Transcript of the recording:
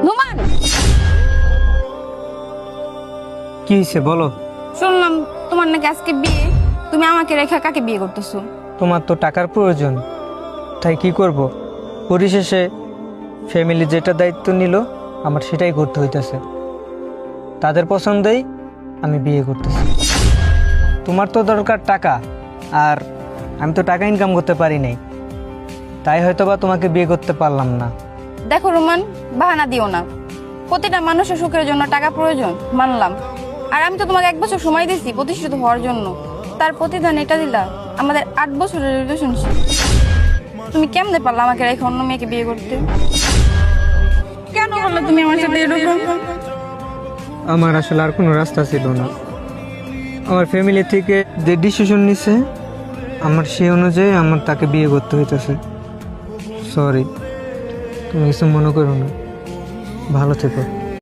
নোমান, কি হয়েছে বলো? শুনলাম তোমার নাকি আজকে বিয়ে। তুমি আমাকে রেখে কাকে বিয়ে করতেছো? তোমার তো টাকার প্রয়োজন, তাই কি করব? পরিশেষে ফ্যামিলি যেটা দায়িত্ব নিল আমার সেটাই করতে হইতেছে। তাদের পছন্দেই আমি বিয়ে করতেছি। তোমার তো দরকার টাকা, আর আমি তো টাকা ইনকাম করতে পারি নাই, তাই হয়তোবা তোমাকে বিয়ে করতে পারলাম না। দেখো রোমান, বাহানা দিও না। প্রতিটা মানুষের সুখের জন্য টাকা প্রয়োজন, মানলাম। আর আমি তো তোমাকে 1 বছর সময় দিয়েছি প্রতিষ্ঠিত হওয়ার জন্য। তার প্রতিদান এটা দিলা, আমাদের 8 বছরের রিলেশনশিপ। তুমি কেমনে পারলা আমাকে রেখে অন্য মেয়েকে বিয়ে করতে? কেন বললে তুমি আমার সাথে এরকম? আমার আসলে আর কোনো রাস্তা ছিল না। আমার ফ্যামিলি থেকে যে ডিসিশন নিছে আমার সেই অনুযায়ী আমার তাকে বিয়ে করতে হইতেছে। সরি, তুমি কিছু মনে করো না, ভালো থেকো।